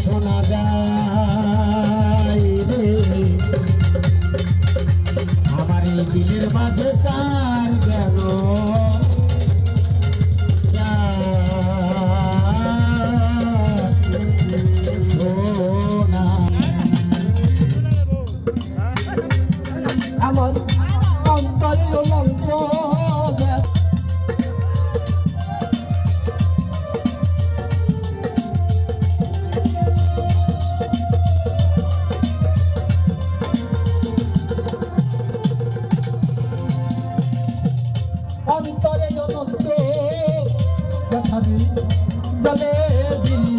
শোনা যায় রে আমার এই দিলের মাঝে কার গেল আমার অন্তরের লঙ্ক অন্তরে অনন্ত দেখাবি জলে দিলি